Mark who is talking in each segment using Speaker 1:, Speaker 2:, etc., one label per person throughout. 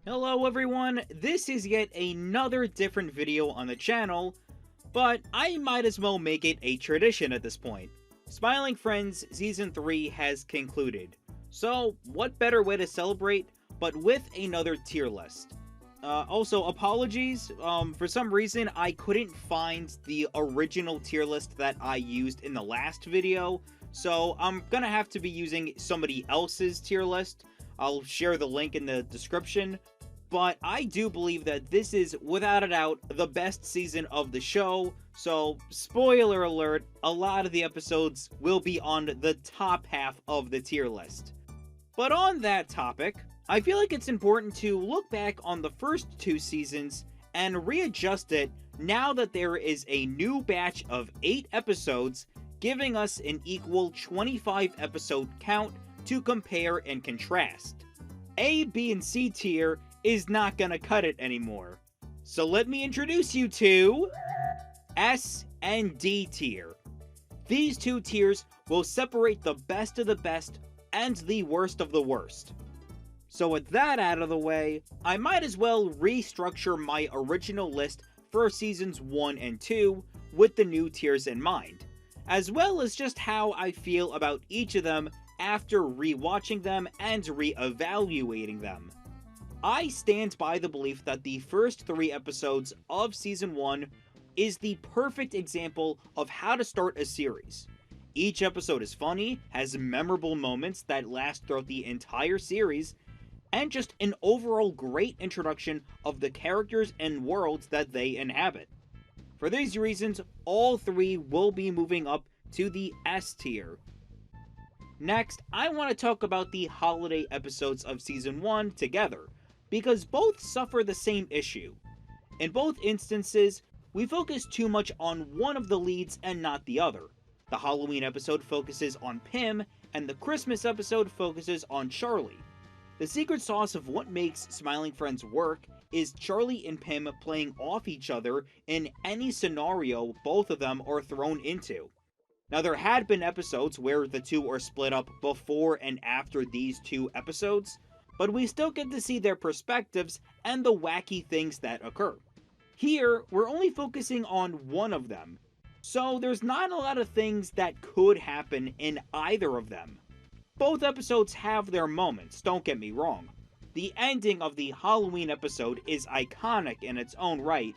Speaker 1: Hello everyone, this is yet another different video on the channel, but I might as well make it a tradition at this point. Smiling Friends Season 3 has concluded, so what better way to celebrate but with another tier list. Also, apologies, for some reason I couldn't find the original tier list that I used in the last video, so I'm gonna have to be using somebody else's tier list. I'll share the link in the description. But I do believe that this is, without a doubt, the best season of the show, so spoiler alert, a lot of the episodes will be on the top half of the tier list. But on that topic, I feel like it's important to look back on the first two seasons and readjust it now that there is a new batch of 8 episodes, giving us an equal 25 episode count to compare and contrast. A, B, and C tier is not gonna cut it anymore. So let me introduce you to S and D tier. These two tiers will separate the best of the best and the worst of the worst. So with that out of the way, I might as well restructure my original list for seasons 1 and 2 with the new tiers in mind, as well as just how I feel about each of them after rewatching them and re-evaluating them. I stand by the belief that the first 3 episodes of Season 1 is the perfect example of how to start a series. Each episode is funny, has memorable moments that last throughout the entire series, and just an overall great introduction of the characters and worlds that they inhabit. For these reasons, all 3 will be moving up to the S tier. Next, I want to talk about the holiday episodes of Season 1 together, because both suffer the same issue. In both instances, we focus too much on one of the leads and not the other. The Halloween episode focuses on Pim, and the Christmas episode focuses on Charlie. The secret sauce of what makes Smiling Friends work is Charlie and Pim playing off each other in any scenario both of them are thrown into. Now, there had been episodes where the two are split up before and after these 2 episodes, but we still get to see their perspectives and the wacky things that occur. Here, we're only focusing on one of them, so there's not a lot of things that could happen in either of them. Both episodes have their moments, don't get me wrong. The ending of the Halloween episode is iconic in its own right,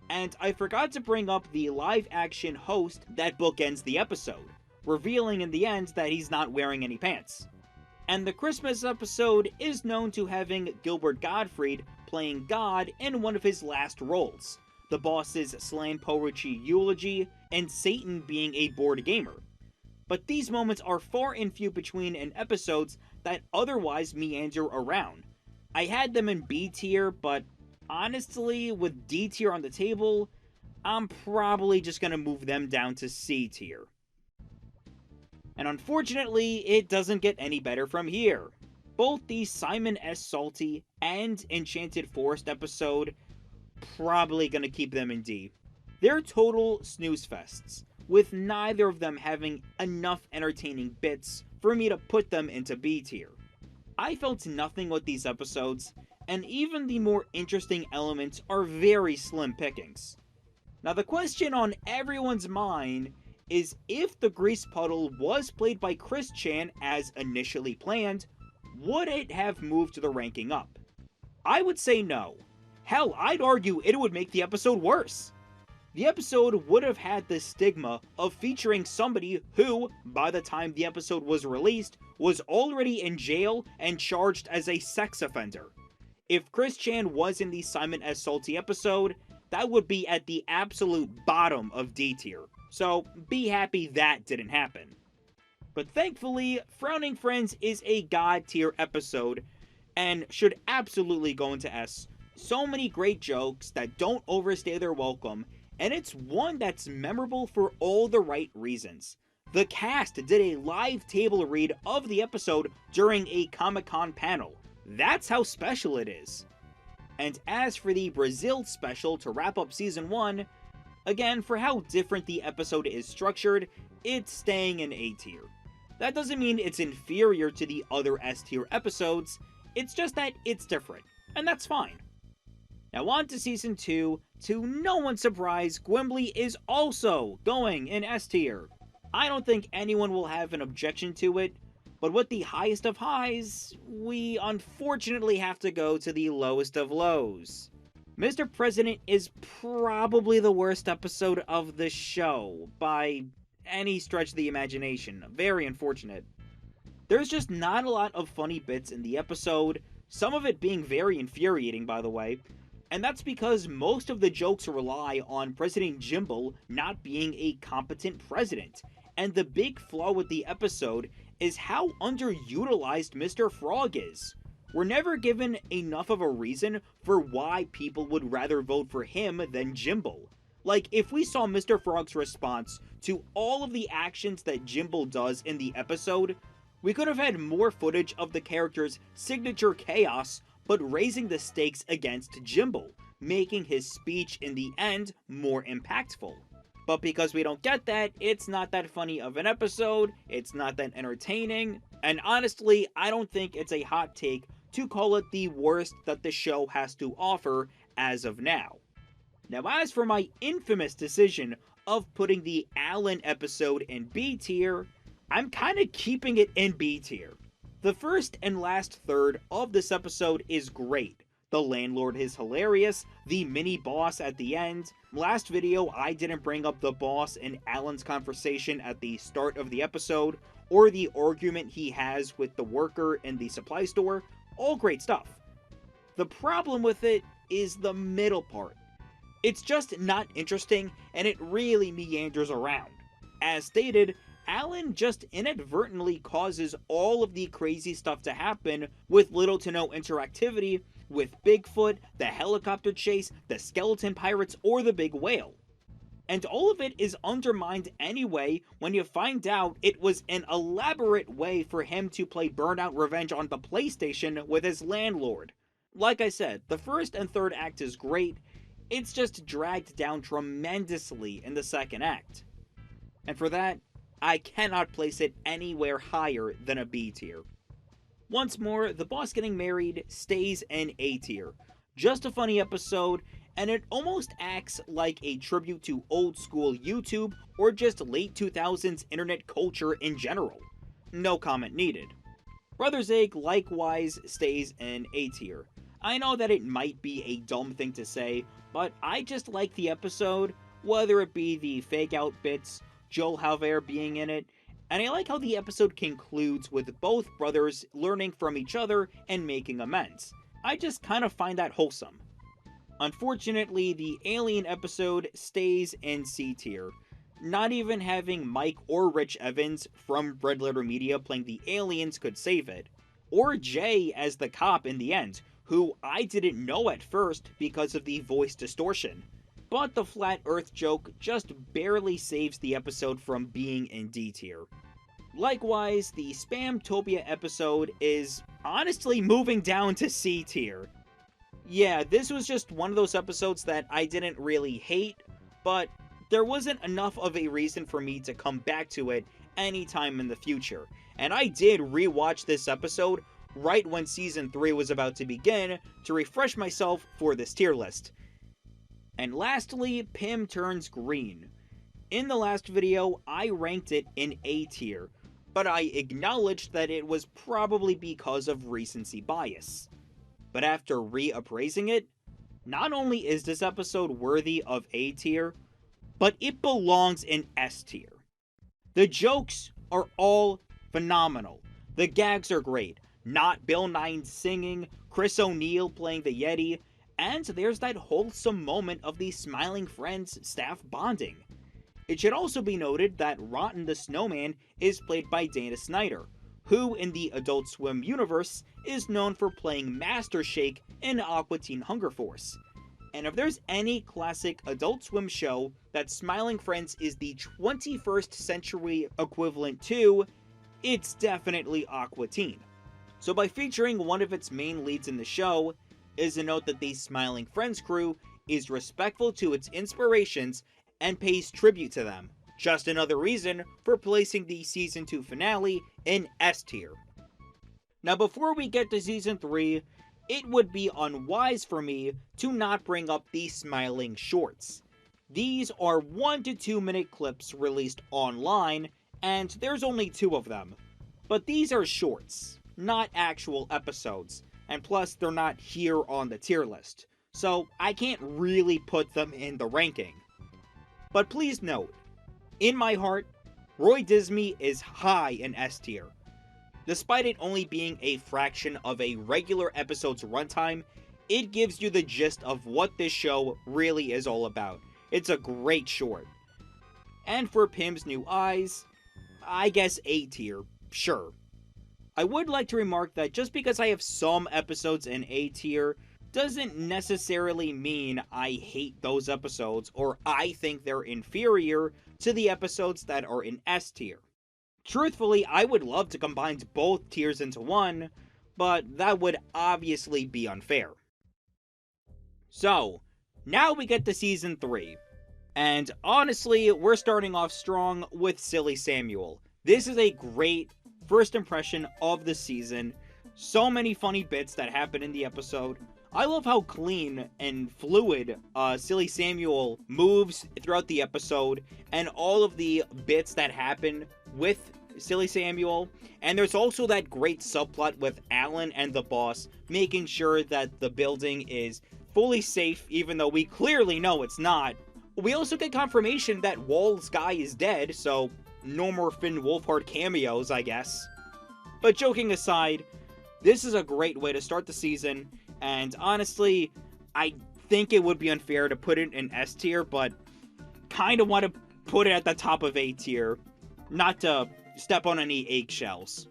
Speaker 1: and I forgot to bring up the live-action host that bookends the episode, revealing in the end that he's not wearing any pants. And the Christmas episode is known to having Gilbert Gottfried playing God in one of his last roles, the boss's slam poetry eulogy, and Satan being a bored gamer. But these moments are far and few between in episodes that otherwise meander around. I had them in B tier, but honestly, with D tier on the table, I'm probably just gonna move them down to C tier. And unfortunately, it doesn't get any better from here. Both the Simon S. Salty and Enchanted Forest episode, probably gonna keep them in D. They're total snooze fests, with neither of them having enough entertaining bits for me to put them into B tier. I felt nothing with these episodes, and even the more interesting elements are very slim pickings. Now, the question on everyone's mind is, if the Grease Puddle was played by Chris Chan as initially planned, would it have moved the ranking up? I would say no. Hell, I'd argue it would make the episode worse. The episode would have had the stigma of featuring somebody who, by the time the episode was released, was already in jail and charged as a sex offender. If Chris Chan was in the Simon S. Salty episode, that would be at the absolute bottom of D tier. So be happy that didn't happen. But thankfully, Frowning Friends is a God tier episode and should absolutely go into S. So many great jokes that don't overstay their welcome, and it's one that's memorable for all the right reasons. The cast did a live table read of the episode during a Comic-Con panel. That's how special it is. And as for the Brazil special to wrap up Season 1, again, for how different the episode is structured, it's staying in A tier. That doesn't mean it's inferior to the other S tier episodes, it's just that it's different. and that's fine. Now on to Season 2, to no one's surprise, Gimli is also going in S tier. I don't think anyone will have an objection to it, but with the highest of highs, we unfortunately have to go to the lowest of lows. Mr. President is probably the worst episode of the show, by any stretch of the imagination. Very unfortunate. There's just not a lot of funny bits in the episode, some of it being very infuriating, by the way, and that's because most of the jokes rely on President Jimble not being a competent president, and the big flaw with the episode is how underutilized Mr. Frog is. We're never given enough of a reason for why people would rather vote for him than Jimble. Like, if we saw Mr. Frog's response to all of the actions that Jimble does in the episode, we could have had more footage of the character's signature chaos, but raising the stakes against Jimble, making his speech in the end more impactful. But because we don't get that, it's not that funny of an episode, it's not that entertaining, and honestly, I don't think it's a hot take to call it the worst that the show has to offer as of now. Now, as for my infamous decision of putting the Alan episode in B tier, I'm kinda keeping it in B tier. The first and last third of this episode is great. The landlord is hilarious, the mini-boss at the end. Last video, I didn't bring up the boss and Alan's conversation at the start of the episode, or the argument he has with the worker in the supply store. All great stuff. The problem with it is the middle part. It's just not interesting, and it really meanders around. As stated, Alan just inadvertently causes all of the crazy stuff to happen with little to no interactivity with Bigfoot, the helicopter chase, the skeleton pirates, or the big whale. And all of it is undermined anyway when you find out it was an elaborate way for him to play Burnout Revenge on the PlayStation with his landlord. Like I said, the first and third act is great, it's just dragged down tremendously in the second act. And for that, I cannot place it anywhere higher than a B tier. Once more, the boss getting married stays in A tier. Just a funny episode, and it almost acts like a tribute to old school YouTube or just late 2000s internet culture in general. No comment needed. Brother's Egg likewise stays in A tier. I know that it might be a dumb thing to say, but I just like the episode, whether it be the fake out bits, Joel Halver being in it, and I like how the episode concludes with both brothers learning from each other and making amends. I just kind of find that wholesome. Unfortunately, the Alien episode stays in C tier. Not even having Mike or Rich Evans from Red Letter Media playing the aliens could save it. Or Jay as the cop in the end, who I didn't know at first because of the voice distortion. But the Flat Earth joke just barely saves the episode from being in D tier. Likewise, the Spamtopia episode is honestly moving down to C tier. Yeah, this was just one of those episodes that I didn't really hate, but there wasn't enough of a reason for me to come back to it anytime in the future. And I did rewatch this episode right when Season 3 was about to begin to refresh myself for this tier list. And lastly, Pym Turns Green. In the last video, I ranked it in A tier, but I acknowledged that it was probably because of recency bias. But after reappraising it, not only is this episode worthy of A tier, but it belongs in S tier. The jokes are all phenomenal. The gags are great. Not Bill Nye singing, Chris O'Neill playing the Yeti, and there's that wholesome moment of the Smiling Friends staff bonding. It should also be noted that Rotten the Snowman is played by Dana Snyder, who in the Adult Swim universe is known for playing Master Shake in Aqua Teen Hunger Force. And if there's any classic Adult Swim show that Smiling Friends is the 21st century equivalent to, it's definitely Aqua Teen. So by featuring one of its main leads in the show, is a note that the Smiling Friends crew is respectful to its inspirations and pays tribute to them. Just another reason for placing the Season 2 finale in S tier. Now before we get to Season 3, it would be unwise for me to not bring up the Smiling Shorts. These are 1 to 2 minute clips released online, and there's only 2 of them. But these are shorts, not actual episodes, and plus they're not here on the tier list, so I can't really put them in the ranking. But please note, in my heart, Roy Disney is high in S tier. Despite it only being a fraction of a regular episode's runtime, it gives you the gist of what this show really is all about. It's a great short. And for Pim's New Eyes, I guess A tier, sure. I would like to remark that just because I have some episodes in A tier, doesn't necessarily mean I hate those episodes or I think they're inferior to the episodes that are in S tier. Truthfully, I would love to combine both tiers into one, but that would obviously be unfair. So, now we get to Season 3. And honestly, we're starting off strong with Silly Samuel. This is a great first impression of the season. So many funny bits that happen in the episode. I love how clean and fluid Silly Samuel moves throughout the episode, and all of the bits that happen with Silly Samuel. And there's also that great subplot with Alan and the boss making sure that the building is fully safe, even though we clearly know it's not. We also get confirmation that Wall's guy is dead, so no more Finn Wolfhard cameos, I guess. But joking aside, this is a great way to start the season, and honestly, I think it would be unfair to put it in S tier, but kind of want to put it at the top of A tier, not to step on any eggshells.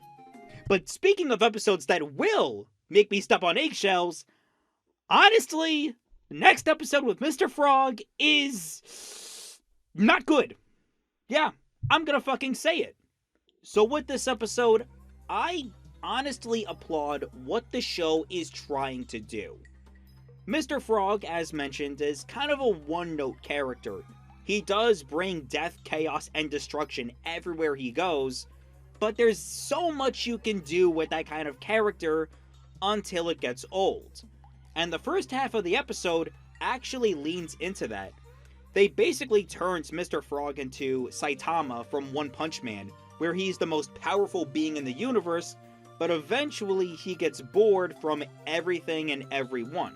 Speaker 1: But speaking of episodes that will make me step on eggshells, honestly, the next episode with Mr. Frog is not good. Yeah, I'm gonna fucking say it. So with this episode, I honestly applaud what the show is trying to do. Mr. Frog, as mentioned, is kind of a one-note character. He does bring death, chaos, and destruction everywhere he goes, but there's so much you can do with that kind of character until it gets old. And the first half of the episode actually leans into that. They basically turns Mr. Frog into Saitama from One Punch Man, where he's the most powerful being in the universe, but eventually he gets bored from everything and everyone.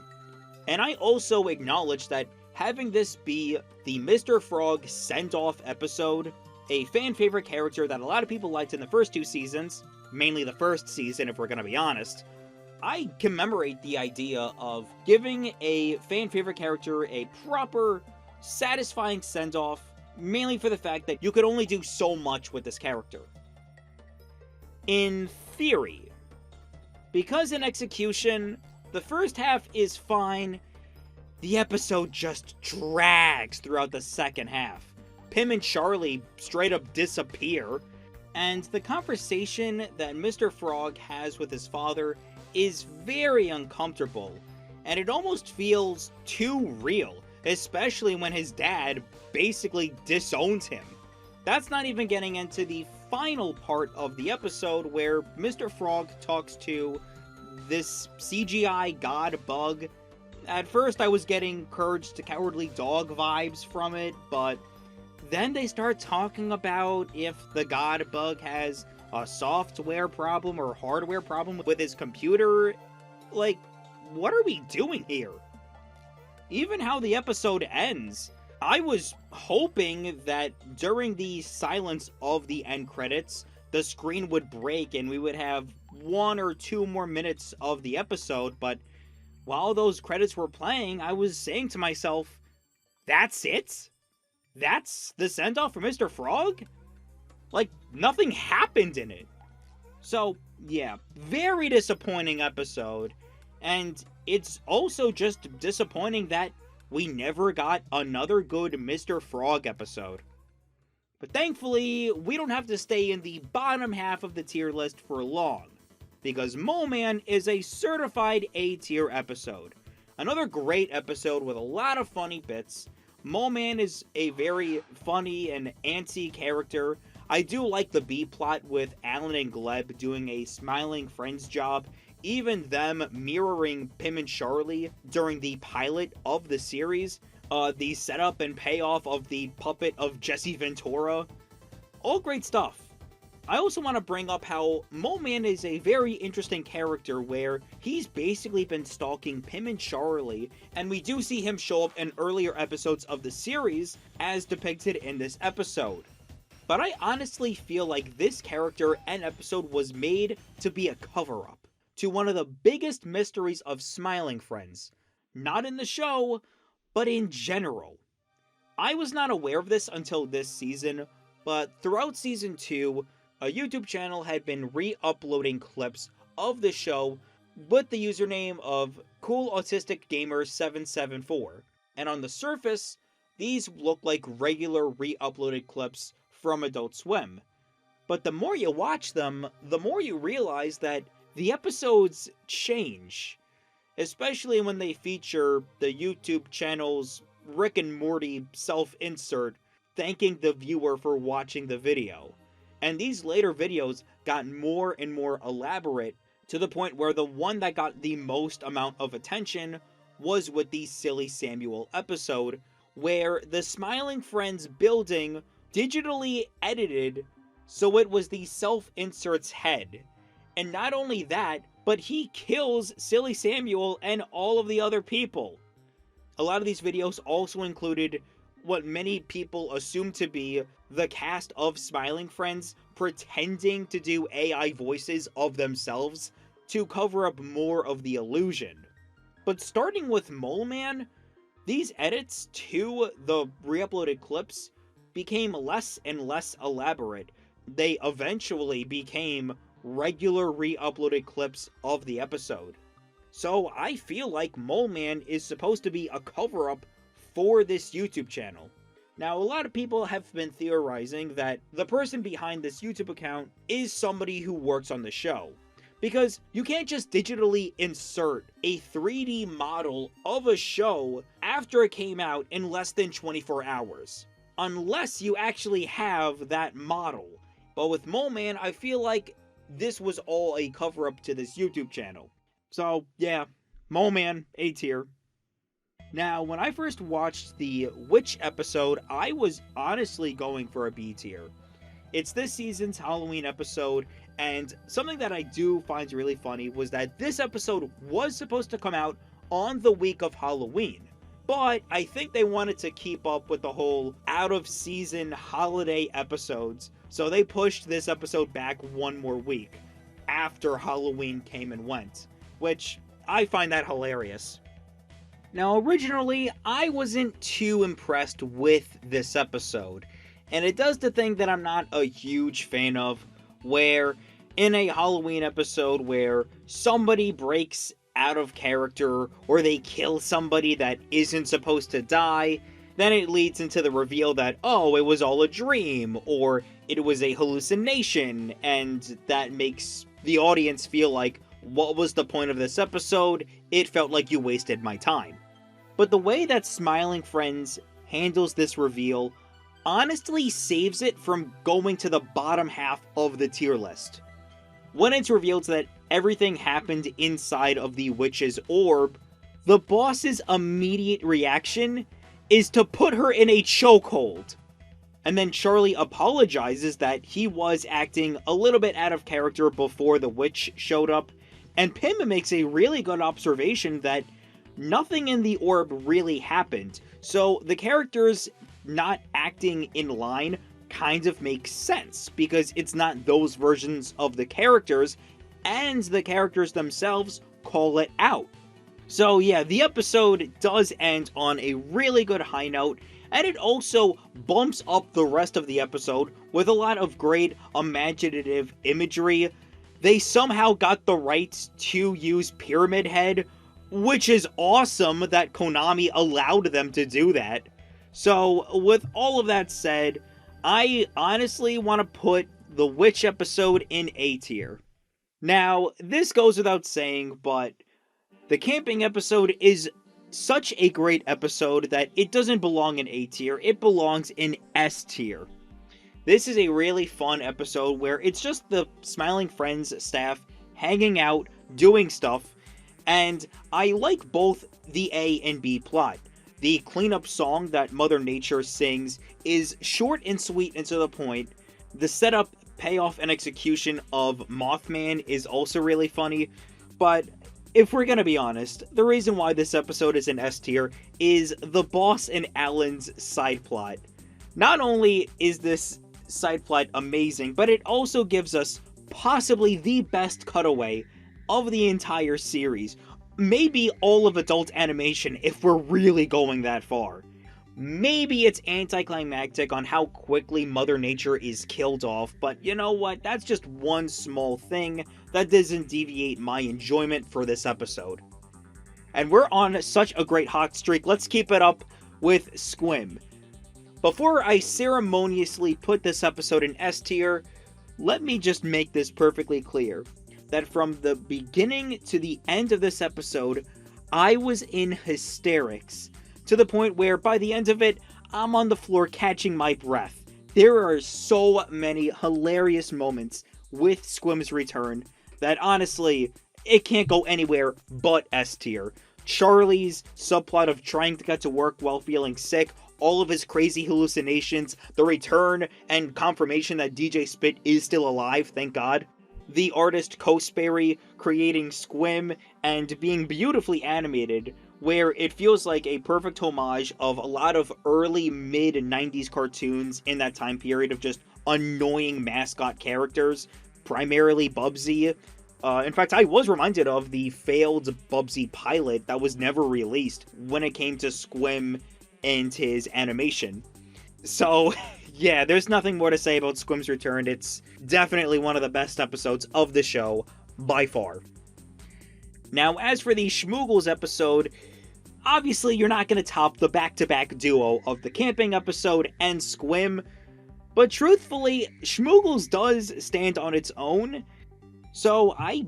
Speaker 1: And I also acknowledge that having this be the Mr. Frog send-off episode, a fan-favorite character that a lot of people liked in the first 2 seasons, mainly the first season if we're gonna be honest, I commemorate the idea of giving a fan-favorite character a proper, satisfying send-off, mainly for the fact that you could only do so much with this character. In theory, because in execution, the first half is fine, the episode just drags throughout the second half. Pim and Charlie straight up disappear, and the conversation that Mr. Frog has with his father is very uncomfortable, and it almost feels too real, especially when his dad basically disowns him. That's not even getting into the final part of the episode where Mr. Frog talks to this CGI god bug. At first I was getting Courage the Cowardly Dog vibes from it, but then they start talking about if the god bug has a software problem or hardware problem with his computer. Like, what are we doing here? Even how the episode ends, I was hoping that during the silence of the end credits, the screen would break and we would have 1 or 2 more minutes of the episode, but while those credits were playing, I was saying to myself, that's it? That's the send-off for Mr. Frog? Like, nothing happened in it. So, yeah, very disappointing episode, and it's also just disappointing that we never got another good Mr. Frog episode. But thankfully, we don't have to stay in the bottom half of the tier list for long, because Mole Man is a certified A-tier episode. Another great episode with a lot of funny bits. Mole Man is a very funny and antsy character. I do like the B-plot with Alan and Gleb doing a smiling friends job even them mirroring Pim and Charlie during the pilot of the series, the setup and payoff of the puppet of Jesse Ventura, all great stuff. I also want to bring up how Mole Man is a very interesting character where he's basically been stalking Pim and Charlie, and we do see him show up in earlier episodes of the series as depicted in this episode. But I honestly feel like this character and episode was made to be a cover-up to one of the biggest mysteries of Smiling Friends. Not in the show, but in general. I was not aware of this until this season, but throughout season 2, a YouTube channel had been re-uploading clips of the show with the username of CoolAutisticGamer774. And on the surface, these look like regular re-uploaded clips from Adult Swim. But the more you watch them, the more you realize that the episodes change. Especially when they feature the YouTube channel's Rick and Morty self-insert thanking the viewer for watching the video. And these later videos got more and more elaborate to the point where the one that got the most amount of attention was with the Silly Samuel episode, where the Smiling Friends building digitally edited so it was the self-insert's head. And not only that, but he kills Silly Samuel and all of the other people. A lot of these videos also included what many people assume to be the cast of Smiling Friends pretending to do AI voices of themselves to cover up more of the illusion. But starting with Mole Man, these edits to the re-uploaded clips became less and less elaborate. They eventually became regular re-uploaded clips of the episode. So I feel like Mole Man is supposed to be a cover-up for this YouTube channel. Now, a lot of people have been theorizing that the person behind this YouTube account is somebody who works on the show. Because you can't just digitally insert a 3D model of a show after it came out in less than 24 hours. Unless you actually have that model. But with Mole Man, I feel like this was all a cover-up to this YouTube channel. So, yeah, Mole Man, A tier. Now, when I first watched the Witch episode, I was honestly going for a B tier. It's this season's Halloween episode, and something that I do find really funny was that this episode was supposed to come out on the week of Halloween. But I think they wanted to keep up with the whole out-of-season holiday episodes, so they pushed this episode back one more week after Halloween came and went, which I find that hilarious. Now, originally, I wasn't too impressed with this episode, and it does the thing that I'm not a huge fan of, where in a Halloween episode where somebody breaks out of character or they kill somebody that isn't supposed to die, then it leads into the reveal that, oh, it was all a dream, or it was a hallucination, and that makes the audience feel like, what was the point of this episode? It felt like you wasted my time. But the way that Smiling Friends handles this reveal honestly saves it from going to the bottom half of the tier list. When it's revealed that everything happened inside of the witch's orb, the boss's immediate reaction is to put her in a chokehold. And then Charlie apologizes that he was acting a little bit out of character before the witch showed up, and Pim makes a really good observation that nothing in the orb really happened, so the characters not acting in line kind of makes sense, because it's not those versions of the characters, and the characters themselves call it out. So yeah, the episode does end on a really good high note, and it also bumps up the rest of the episode with a lot of great imaginative imagery. They somehow got the rights to use Pyramid Head, which is awesome that Konami allowed them to do that. So, with all of that said, I honestly want to put the Witch episode in A tier. Now, this goes without saying, but the camping episode is such a great episode that it doesn't belong in A tier, it belongs in S tier. This is a really fun episode where it's just the Smiling Friends staff hanging out, doing stuff, and I like both the A and B plot. The cleanup song that Mother Nature sings is short and sweet and to the point. The setup, payoff, and execution of Mothman is also really funny, but if we're gonna be honest, the reason why this episode is an S tier is the Boss and Alan's side plot. Not only is this side plot amazing, but it also gives us possibly the best cutaway of the entire series. Maybe all of adult animation if we're really going that far. Maybe it's anticlimactic on how quickly Mother Nature is killed off, but you know what? That's just one small thing that doesn't deviate my enjoyment for this episode. And we're on such a great hot streak, let's keep it up with Squim. Before I ceremoniously put this episode in S tier, let me just make this perfectly clear, that from the beginning to the end of this episode, I was in hysterics, to the point where by the end of it, I'm on the floor catching my breath. There are so many hilarious moments with Squim's return that honestly, it can't go anywhere but S tier. Charlie's subplot of trying to get to work while feeling sick, all of his crazy hallucinations, the return and confirmation that DJ Spit is still alive, thank God. The artist Cosperry creating Squim and being beautifully animated, where it feels like a perfect homage of a lot of early mid-90s cartoons in that time period of just annoying mascot characters, primarily Bubsy. In fact, I was reminded of the failed Bubsy pilot that was never released when it came to Squim and his animation. So, yeah, there's nothing more to say about Squim's return. It's definitely one of the best episodes of the show, by far. Now, as for the Schmoogles episode, obviously you're not going to top the back-to-back duo of the camping episode and Squim, but truthfully, Schmoogles does stand on its own, so I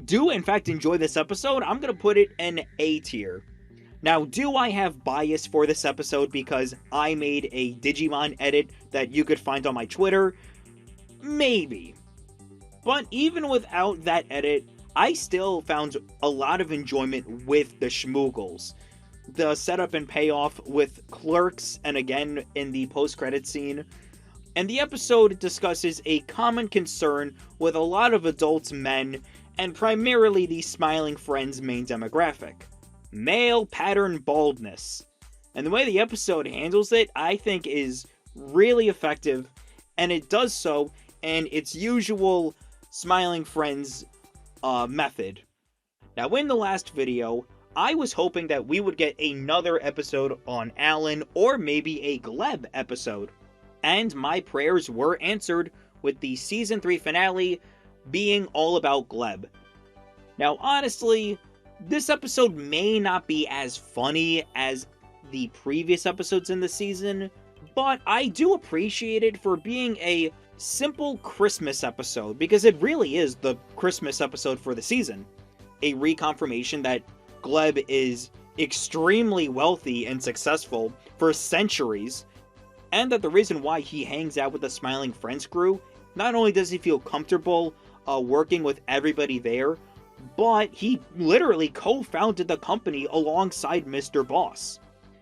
Speaker 1: do in fact enjoy this episode. I'm going to put it in A tier. Now, do I have bias for this episode because I made a Digimon edit that you could find on my Twitter? Maybe. But even without that edit, I still found a lot of enjoyment with the Schmoogles. The setup and payoff with Clerks, and again in the post-credit scene. And the episode discusses a common concern with a lot of adult men, and primarily the Smiling Friends' main demographic. Male pattern baldness. And the way the episode handles it, I think, is really effective, and it does so in its usual Smiling Friends method. Now, in the last video, I was hoping that we would get another episode on Alan, or maybe a Gleb episode. And my prayers were answered, with the Season 3 finale being all about Gleb. Now, honestly, this episode may not be as funny as the previous episodes in the season, but I do appreciate it for being a simple Christmas episode, because it really is the Christmas episode for the season. A reconfirmation that Gleb is extremely wealthy and successful for centuries, and that the reason why he hangs out with the Smiling Friends crew, not only does he feel comfortable working with everybody there, but he literally co-founded the company alongside Mr. Boss.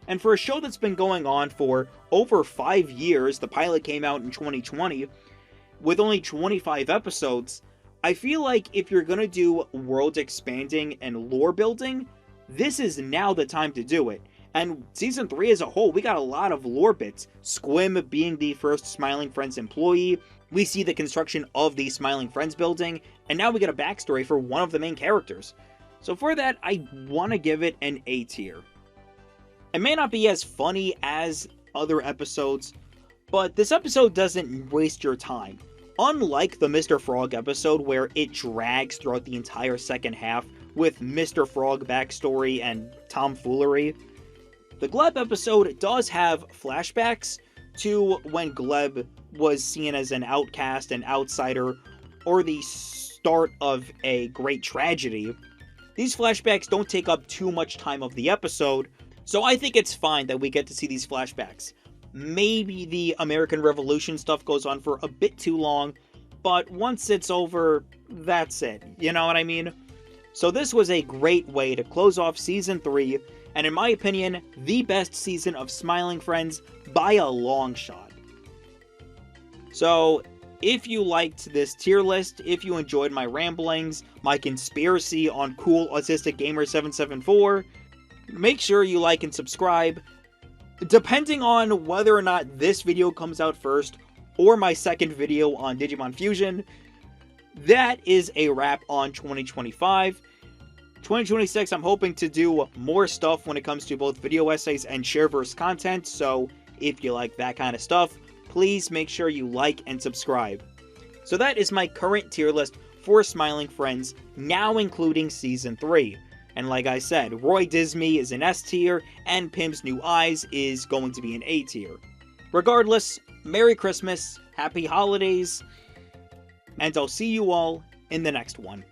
Speaker 1: And for a show that's been going on for over 5 years, the pilot came out in 2020, with only 25 episodes, I feel like if you're gonna do world expanding and lore building, this is now the time to do it. And Season 3 as a whole, we got a lot of lore bits. Squim being the first Smiling Friends employee, we see the construction of the Smiling Friends building, and now we get a backstory for one of the main characters. So for that, I want to give it an A tier. It may not be as funny as other episodes, but this episode doesn't waste your time. Unlike the Mr. Frog episode, where it drags throughout the entire second half with Mr. Frog backstory and tomfoolery, the Gleb episode does have flashbacks to when Gleb was seen as an outcast, an outsider, or the start of a great tragedy. These flashbacks don't take up too much time of the episode, so I think it's fine that we get to see these flashbacks. Maybe the American Revolution stuff goes on for a bit too long, but once it's over, that's it. You know what I mean? So this was a great way to close off Season 3, and in my opinion, the best season of Smiling Friends by a long shot. So, if you liked this tier list, if you enjoyed my ramblings, my conspiracy on Cool Autistic Gamer 774, make sure you like and subscribe. Depending on whether or not this video comes out first, or my second video on Digimon Fusion, that is a wrap on 2025. 2026, I'm hoping to do more stuff when it comes to both video essays and Shareverse content, so if you like that kind of stuff, please make sure you like and subscribe. So that is my current tier list for Smiling Friends, now including Season 3. And like I said, Roy Disney is an S tier, and Pim's New Eyes is going to be an A tier. Regardless, Merry Christmas, Happy Holidays, and I'll see you all in the next one.